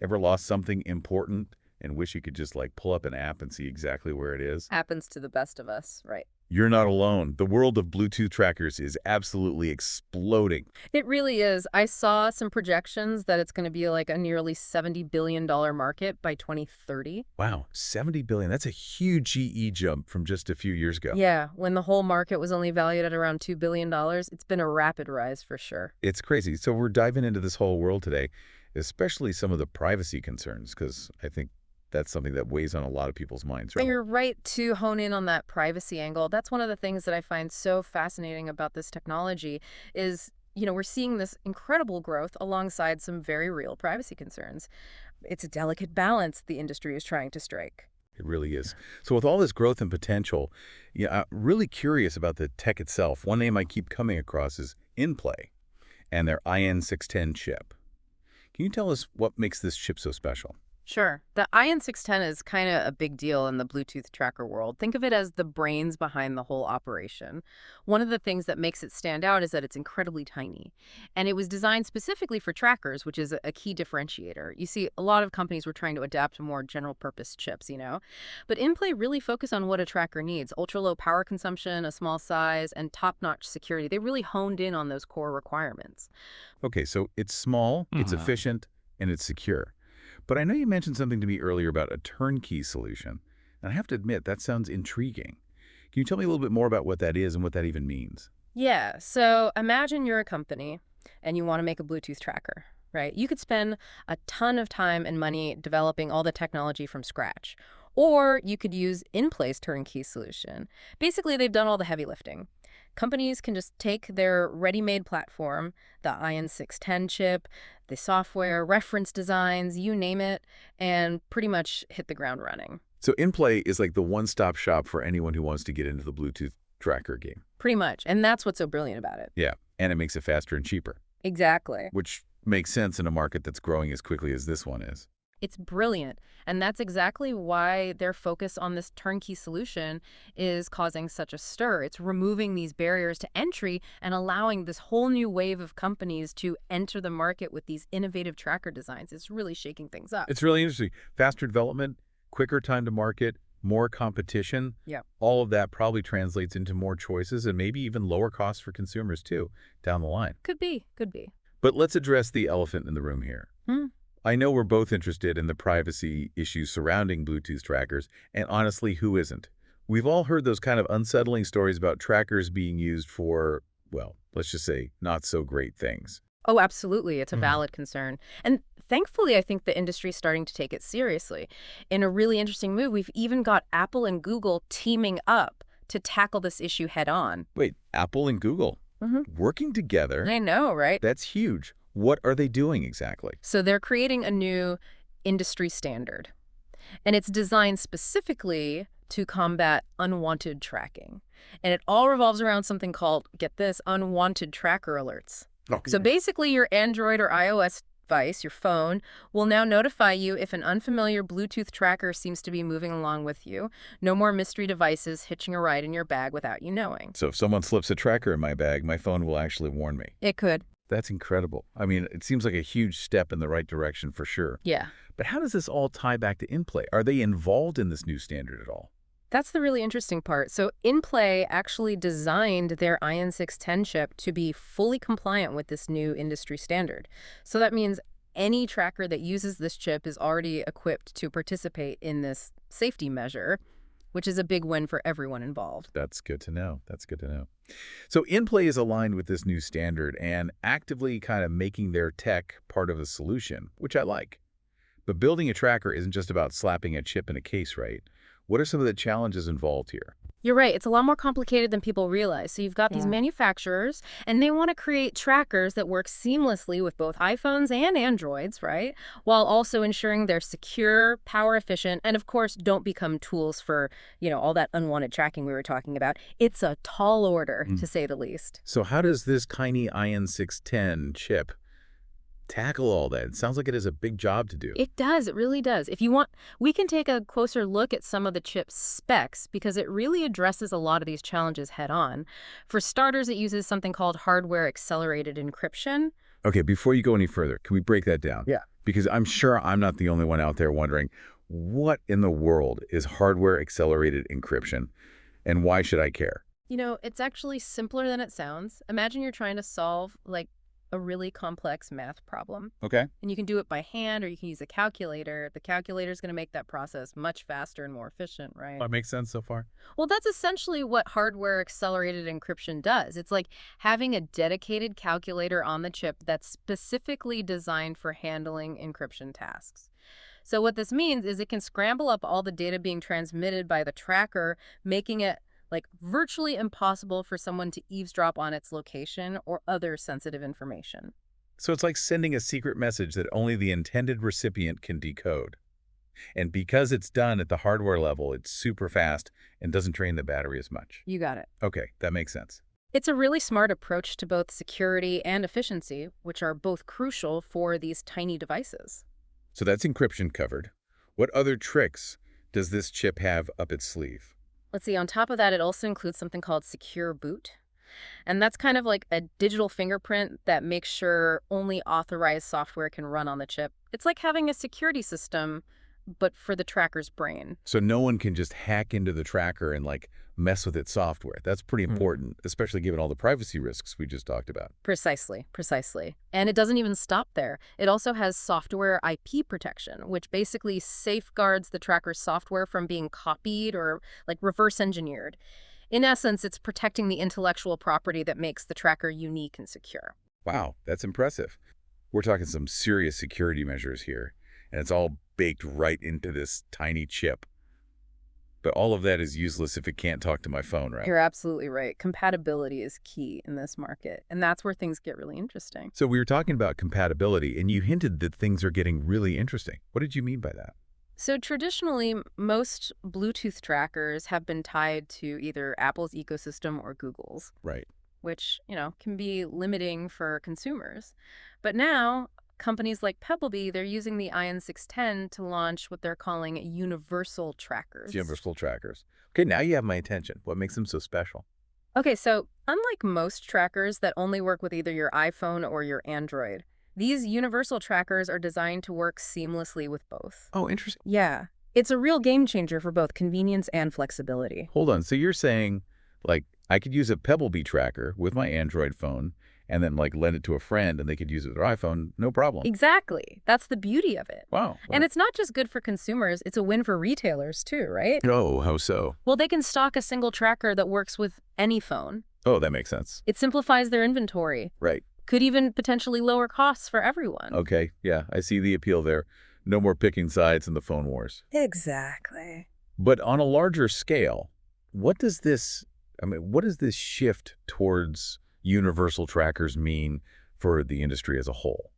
Ever lost something important and wish you could just like pull up an app and see exactly where it is? Happens to the best of us, right? You're not alone. The world of Bluetooth trackers is absolutely exploding. It really is. I saw some projections that it's going to be like a nearly $70 billion market by 2030. Wow, 70 billion. That's a huge GE jump from just a few years ago. Yeah, when the whole market was only valued at around $2 billion, it's been a rapid rise for sure. It's crazy. So we're diving into this whole world today, especially some of the privacy concerns, because I think that's something that weighs on a lot of people's minds, And right? you're right to hone in on that privacy angle. That's one of the things that I find so fascinating about this technology is, we're seeing this incredible growth alongside some very real privacy concerns. It's a delicate balance the industry is trying to strike. It really is. So with all this growth and potential, yeah, I'm really curious about the tech itself. One name I keep coming across is InPlay and their IN610 chip. Can you tell us what makes this chip so special? Sure. The IN610 is kind of a big deal in the Bluetooth tracker world. Think of it as the brains behind the whole operation. One of the things that makes it stand out is that it's incredibly tiny. And it was designed specifically for trackers, which is a key differentiator. You see, a lot of companies were trying to adapt to more general purpose chips. But InPlay really focused on what a tracker needs: ultra low power consumption, a small size, and top-notch security. They really honed in on those core requirements. Okay, so it's small, it's efficient, and it's secure. But I know you mentioned something to me earlier about a turnkey solution, and I have to admit, that sounds intriguing. Can you tell me a little bit more about what that is and what that even means? Yeah, so imagine you're a company and you want to make a Bluetooth tracker, right? You could spend a ton of time and money developing all the technology from scratch. Or you could use InPlay's turnkey solution. Basically, they've done all the heavy lifting. Companies can just take their ready-made platform, the IN610 chip, the software, reference designs, you name it, and pretty much hit the ground running. So InPlay is like the one-stop shop for anyone who wants to get into the Bluetooth tracker game. Pretty much. And that's what's so brilliant about it. Yeah, and it makes it faster and cheaper, Exactly. which makes sense in a market that's growing as quickly as this one is. It's brilliant. And that's exactly why their focus on this turnkey solution is causing such a stir. It's removing these barriers to entry and allowing this whole new wave of companies to enter the market with these innovative tracker designs. It's really shaking things up. It's really interesting. Faster development, quicker time to market, more competition. Yeah. All of that probably translates into more choices and maybe even lower costs for consumers too, down the line. Could be. Could be. But let's address the elephant in the room here. Hmm. I know we're both interested in the privacy issues surrounding Bluetooth trackers, and honestly, who isn't? We've all heard those kind of unsettling stories about trackers being used for, well, let's just say, not so great things. Oh, absolutely. It's a valid concern. And thankfully, I think the industry is starting to take it seriously. In a really interesting move, we've even got Apple and Google teaming up to tackle this issue head on. Wait, Apple and Google working together? I know, right? That's huge. What are they doing exactly? So they're creating a new industry standard, and it's designed specifically to combat unwanted tracking. And it all revolves around something called, get this, unwanted tracker alerts. Okay. So basically, your Android or iOS device, your phone, will now notify you if an unfamiliar Bluetooth tracker seems to be moving along with you. No more mystery devices hitching a ride in your bag without you knowing. So if someone slips a tracker in my bag, my phone will actually warn me. It could. That's incredible. I mean, it seems like a huge step in the right direction for sure. Yeah. But how does this all tie back to InPlay? Are they involved in this new standard at all? That's the really interesting part. So InPlay actually designed their IN610 chip to be fully compliant with this new industry standard. So that means any tracker that uses this chip is already equipped to participate in this safety measure, which is a big win for everyone involved. That's good to know. That's good to know. So InPlay is aligned with this new standard and actively kind of making their tech part of the solution, which I like. But building a tracker isn't just about slapping a chip in a case, right? What are some of the challenges involved here? You're right. It's a lot more complicated than people realize. So you've got these manufacturers, and they want to create trackers that work seamlessly with both iPhones and Androids, right? While also ensuring they're secure, power efficient, and of course, don't become tools for, all that unwanted tracking we were talking about. It's a tall order, to say the least. So how does this tiny IN610 chip tackle all that? It sounds like it has a big job to do. It does. It really does. If you want, we can take a closer look at some of the chip's specs because it really addresses a lot of these challenges head on. For starters, it uses something called hardware accelerated encryption, Okay, before you go any further, can we break that down? Yeah. Because I'm sure I'm not the only one out there wondering, what in the world is hardware-accelerated encryption, and why should I care? It's actually simpler than it sounds. Imagine you're trying to solve, like, a really complex math problem. Okay. And you can do it by hand or you can use a calculator. The calculator is going to make that process much faster and more efficient, right? That makes sense so far. Well, that's essentially what hardware accelerated encryption does. It's like having a dedicated calculator on the chip that's specifically designed for handling encryption tasks. So what this means is it can scramble up all the data being transmitted by the tracker, making it like virtually impossible for someone to eavesdrop on its location or other sensitive information. So it's like sending a secret message that only the intended recipient can decode. And because it's done at the hardware level, it's super fast and doesn't drain the battery as much. You got it. Okay, that makes sense. It's a really smart approach to both security and efficiency, which are both crucial for these tiny devices. So that's encryption covered. What other tricks does this chip have up its sleeve? Let's see, on top of that, it also includes something called secure boot. And that's kind of like a digital fingerprint that makes sure only authorized software can run on the chip. It's like having a security system, but for the tracker's brain. So no one can just hack into the tracker and mess with its software. That's pretty important, especially given all the privacy risks we just talked about. Precisely, precisely. And it doesn't even stop there. It also has software IP protection, which basically safeguards the tracker's software from being copied or reverse engineered. In essence, it's protecting the intellectual property that makes the tracker unique and secure. Wow, that's impressive. We're talking some serious security measures here, and it's all baked right into this tiny chip. But all of that is useless if it can't talk to my phone, right? You're absolutely right. Compatibility is key in this market, and that's where things get really interesting. So we were talking about compatibility, and you hinted that things are getting really interesting. What did you mean by that? So traditionally, most Bluetooth trackers have been tied to either Apple's ecosystem or Google's, Right. which, can be limiting for consumers. But now, companies like Pebblebee, they're using the IN610 to launch what they're calling universal trackers. Universal trackers. Okay, now you have my attention. What makes them so special? Okay, so unlike most trackers that only work with either your iPhone or your Android, these universal trackers are designed to work seamlessly with both. Oh, interesting. Yeah, it's a real game changer for both convenience and flexibility. Hold on. So you're saying, I could use a Pebblebee tracker with my Android phone and then, lend it to a friend and they could use it with their iPhone, no problem. Exactly. That's the beauty of it. Wow. And it's not just good for consumers, it's a win for retailers too, right? Oh, how so? Well, they can stock a single tracker that works with any phone. Oh, that makes sense. It simplifies their inventory. Right. Could even potentially lower costs for everyone. Okay, yeah, I see the appeal there. No more picking sides in the phone wars. Exactly. But on a larger scale, what does this shift towards universal trackers mean for the industry as a whole?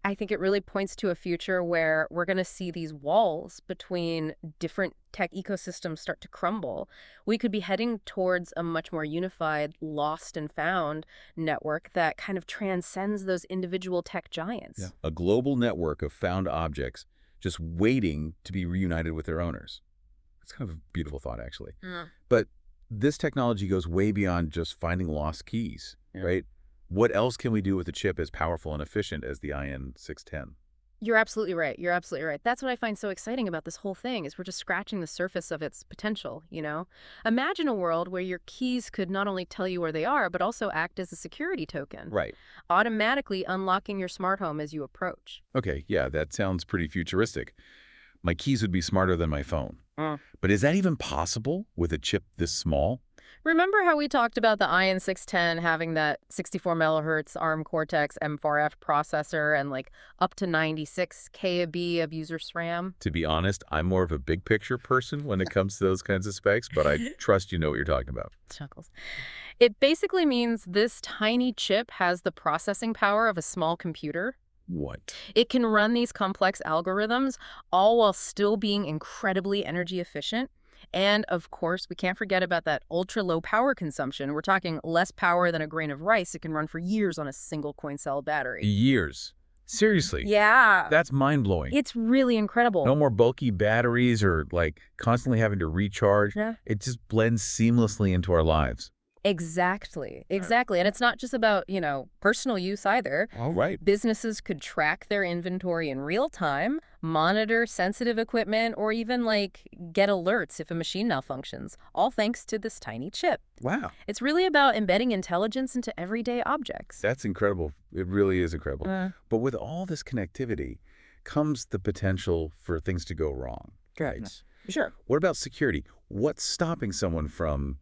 I think it really points to a future where we're going to see these walls between different tech ecosystems start to crumble. We could be heading towards a much more unified, lost and found network that kind of transcends those individual tech giants. Yeah. A global network of found objects just waiting to be reunited with their owners. It's kind of a beautiful thought, actually. But this technology goes way beyond just finding lost keys, right? What else can we do with a chip as powerful and efficient as the IN610? You're absolutely right. You're absolutely right. That's what I find so exciting about this whole thing is we're just scratching the surface of its potential, Imagine a world where your keys could not only tell you where they are, but also act as a security token. Right. Automatically unlocking your smart home as you approach. Okay, yeah, that sounds pretty futuristic. My keys would be smarter than my phone. But is that even possible with a chip this small? Remember how we talked about the IN610 having that 64 megahertz ARM Cortex M4F processor and up to 96 KB of user SRAM? To be honest, I'm more of a big picture person when it comes to those kinds of specs, but I trust you know what you're talking about. Chuckles. It basically means this tiny chip has the processing power of a small computer. What? It can run these complex algorithms all while still being incredibly energy efficient. And of course, we can't forget about that ultra low power consumption. We're talking less power than a grain of rice. It can run for years on a single coin cell battery. Years? Seriously? Yeah. That's mind-blowing. It's really incredible. No more bulky batteries or constantly having to recharge. Yeah. It just blends seamlessly into our lives. Exactly. Exactly. And it's not just about, personal use either. All right. Businesses could track their inventory in real time, monitor sensitive equipment, or even get alerts if a machine malfunctions, all thanks to this tiny chip. Wow. It's really about embedding intelligence into everyday objects. That's incredible. It really is incredible. Uh, But with all this connectivity comes the potential for things to go wrong. Correct. Right? Sure. What about security? What's stopping someone from,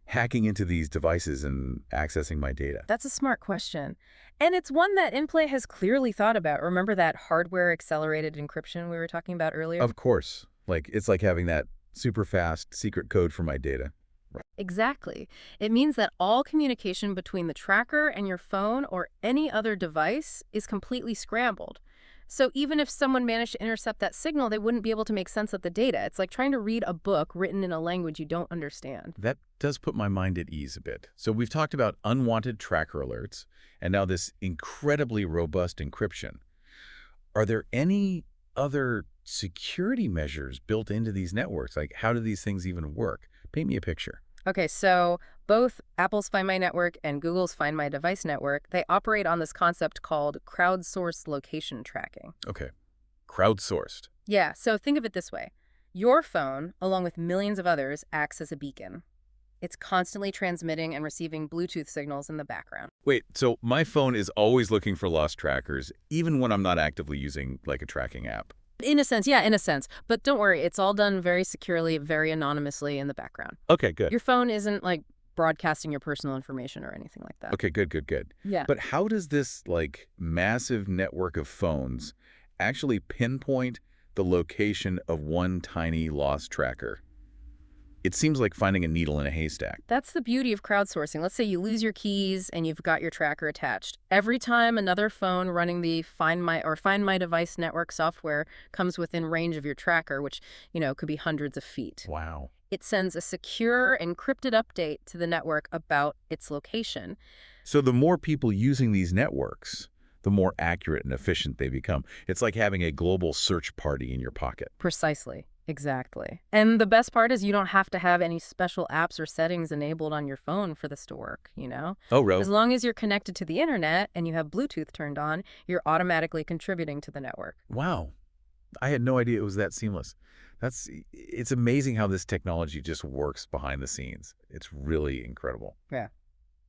hacking into these devices and accessing my data? That's a smart question. And it's one that InPlay has clearly thought about. Remember that hardware-accelerated encryption we were talking about earlier? Of course. It's like having that super fast secret code for my data. Exactly. It means that all communication between the tracker and your phone or any other device is completely scrambled. So even if someone managed to intercept that signal, they wouldn't be able to make sense of the data. It's like trying to read a book written in a language you don't understand. That does put my mind at ease a bit. So we've talked about unwanted tracker alerts, and now this incredibly robust encryption. Are there any other security measures built into these networks? Like, how do these things even work? Paint me a picture. Okay, so both Apple's Find My Network and Google's Find My Device network, they operate on this concept called crowdsourced location tracking. Okay. Crowdsourced. Yeah, so think of it this way. Your phone, along with millions of others, acts as a beacon. It's constantly transmitting and receiving Bluetooth signals in the background. Wait, so my phone is always looking for lost trackers, even when I'm not actively using, like, a tracking app? In a sense, yeah, in a sense. But don't worry, it's all done very securely, very anonymously in the background. Okay, good. Your phone isn't, broadcasting your personal information or anything like that. Okay, good. Yeah. But how does this, massive network of phones actually pinpoint the location of one tiny lost tracker? It seems like finding a needle in a haystack. That's the beauty of crowdsourcing. Let's say you lose your keys and you've got your tracker attached. Every time another phone running the Find My Device network software comes within range of your tracker, which, could be hundreds of feet. Wow. It sends a secure, encrypted update to the network about its location. So the more people using these networks, the more accurate and efficient they become. It's like having a global search party in your pocket. Precisely. Exactly. And the best part is you don't have to have any special apps or settings enabled on your phone for this to work, Oh, really? As long as you're connected to the internet and you have Bluetooth turned on, you're automatically contributing to the network. Wow. I had no idea it was that seamless. It's amazing how this technology just works behind the scenes. It's really incredible. Yeah.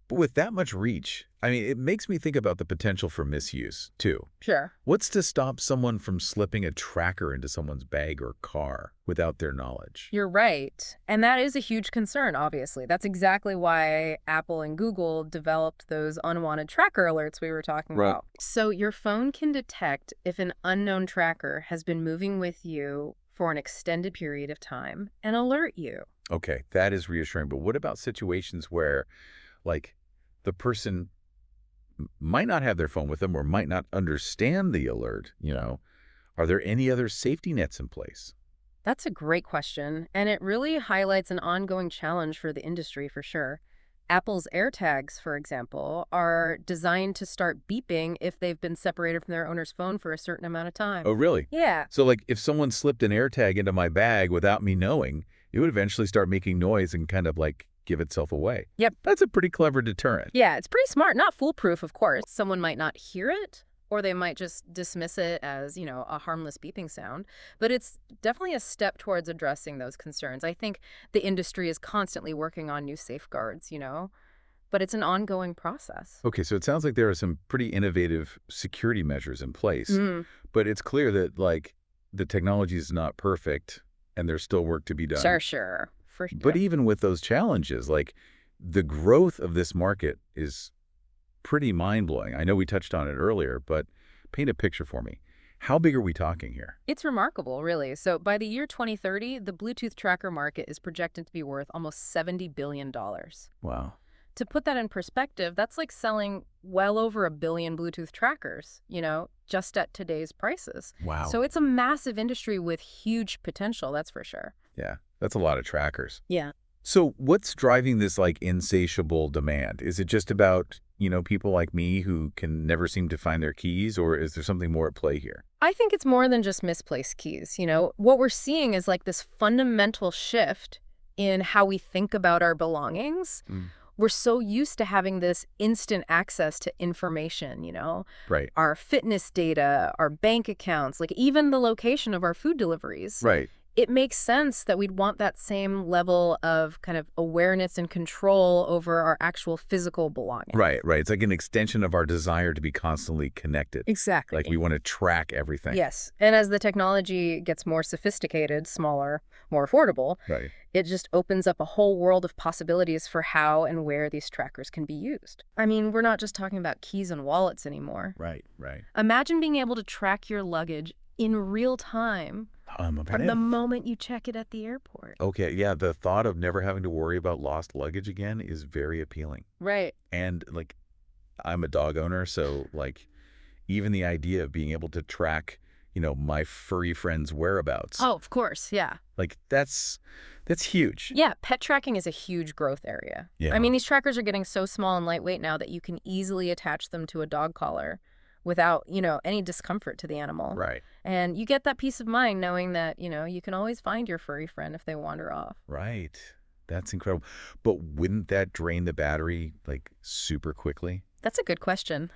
But with that much reach, it makes me think about the potential for misuse, too. Sure. What's to stop someone from slipping a tracker into someone's bag or car without their knowledge? You're right. And that is a huge concern, obviously. That's exactly why Apple and Google developed those unwanted tracker alerts we were talking about. So your phone can detect if an unknown tracker has been moving with you for an extended period of time and alert you. Okay, that is reassuring. But what about situations where, the person might not have their phone with them or might not understand the alert, Are there any other safety nets in place? That's a great question, and it really highlights an ongoing challenge for the industry for sure. Apple's AirTags, for example, are designed to start beeping if they've been separated from their owner's phone for a certain amount of time. Oh, really? Yeah. So, if someone slipped an AirTag into my bag without me knowing, it would eventually start making noise and kind of, give itself away. Yep. That's a pretty clever deterrent. Yeah, it's pretty smart. Not foolproof, of course. Someone might not hear it, or they might just dismiss it as, a harmless beeping sound. But it's definitely a step towards addressing those concerns. I think the industry is constantly working on new safeguards, but it's an ongoing process. Okay, so it sounds like there are some pretty innovative security measures in place, Mm. but it's clear that, the technology is not perfect and there's still work to be done. Sure. For sure. But even with those challenges, the growth of this market is pretty mind-blowing. I know we touched on it earlier, but paint a picture for me. How big are we talking here? It's remarkable, really. So by the year 2030, the Bluetooth tracker market is projected to be worth almost $70 billion. Wow. To put that in perspective, that's like selling well over 1 billion Bluetooth trackers, just at today's prices. Wow. So it's a massive industry with huge potential, that's for sure. Yeah, that's a lot of trackers. Yeah. So what's driving this, insatiable demand? Is it just about, people like me who can never seem to find their keys, or is there something more at play here? I think it's more than just misplaced keys. What we're seeing is this fundamental shift in how we think about our belongings. Mm. We're so used to having this instant access to information, Right. our fitness data, our bank accounts, like even the location of our food deliveries. Right. It makes sense that we'd want that same level of kind of awareness and control over our actual physical belongings. Right. Right. It's like an extension of our desire to be constantly connected. Exactly. Like we want to track everything. Yes. And as the technology gets more sophisticated, smaller, more affordable, Right. it just opens up a whole world of possibilities for how and where these trackers can be used. I mean, we're not just talking about keys and wallets anymore. Right. Right. Imagine being able to track your luggage in real time from the moment you check it at the airport. Okay, yeah, the thought of never having to worry about lost luggage again is very appealing. Right. And like, I'm a dog owner, so like, even the idea of being able to track, my furry friend's whereabouts, Oh, of course. Yeah. like that's huge. Yeah. Pet tracking is a huge growth area. Yeah. I mean, these trackers are getting so small and lightweight now that you can easily attach them to a dog collar without, any discomfort to the animal. Right. And you get that peace of mind knowing that, you can always find your furry friend if they wander off. Right. That's incredible. But wouldn't that drain the battery like super quickly? That's a good question.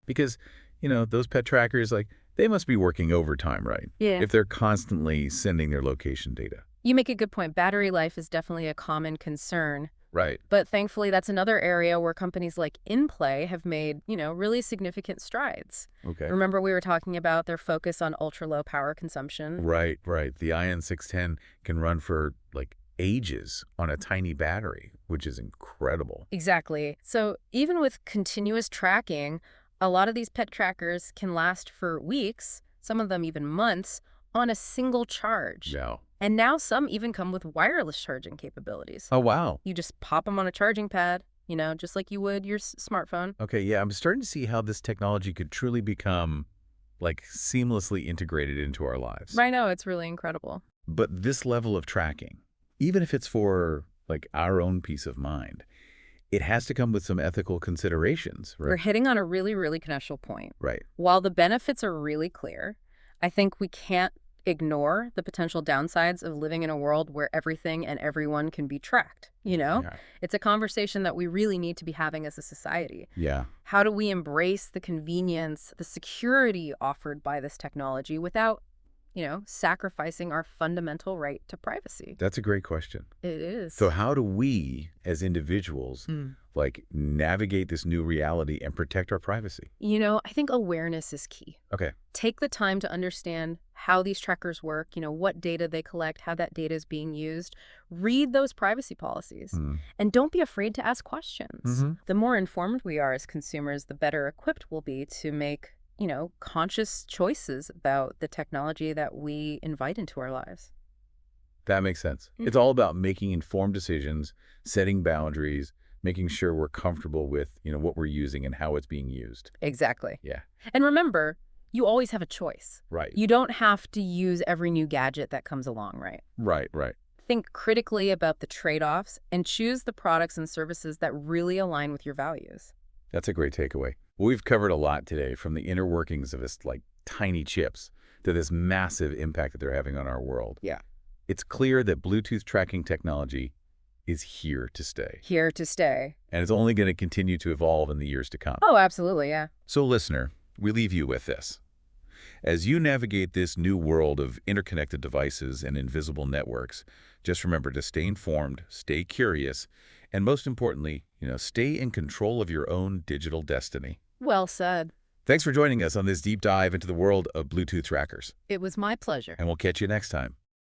Because, those pet trackers, like, they must be working overtime, right? Yeah. If they're constantly sending their location data. You make a good point. Battery life is definitely a common concern. Right. But thankfully, that's another area where companies like InPlay have made, really significant strides. Okay. Remember we were talking about their focus on ultra-low power consumption? Right, right. The IN610 can run for, like, ages on a tiny battery, which is incredible. Exactly. So even with continuous tracking, a lot of these pet trackers can last for weeks, some of them even months, on a single charge. Yeah. And now some even come with wireless charging capabilities. Oh, wow. You just pop them on a charging pad, just like you would your smartphone. Okay, yeah, I'm starting to see how this technology could truly become, like, seamlessly integrated into our lives. I know, it's really incredible. But this level of tracking, even if it's for, like, our own peace of mind, it has to come with some ethical considerations, right? We're hitting on a really, really crucial point. Right. While the benefits are really clear, I think we can't ignore the potential downsides of living in a world where everything and everyone can be tracked, Yeah. It's a conversation that we really need to be having as a society. Yeah. How do we embrace the convenience, the security offered by this technology without, sacrificing our fundamental right to privacy? That's a great question. It is. So how do we, as individuals, like, navigate this new reality and protect our privacy? I think awareness is key. Okay. Take the time to understand how these trackers work, what data they collect, how that data is being used. Read those privacy policies. And don't be afraid to ask questions. The more informed we are as consumers, the better equipped we'll be to make, conscious choices about the technology that we invite into our lives. That makes sense. It's all about making informed decisions, setting boundaries, making sure we're comfortable with, what we're using and how it's being used. Exactly. Yeah. And remember, you always have a choice. Right. You don't have to use every new gadget that comes along, right? Right, right. Think critically about the trade-offs and choose the products and services that really align with your values. That's a great takeaway. Well, we've covered a lot today, from the inner workings of this, like, tiny chips to this massive impact that they're having on our world. Yeah. It's clear that Bluetooth tracking technology is here to stay. Here to stay. And it's only going to continue to evolve in the years to come. Oh, absolutely, yeah. So, listener, we leave you with this. As you navigate this new world of interconnected devices and invisible networks, just remember to stay informed, stay curious, and most importantly, stay in control of your own digital destiny. Well said. Thanks for joining us on this deep dive into the world of Bluetooth trackers. It was my pleasure. And we'll catch you next time.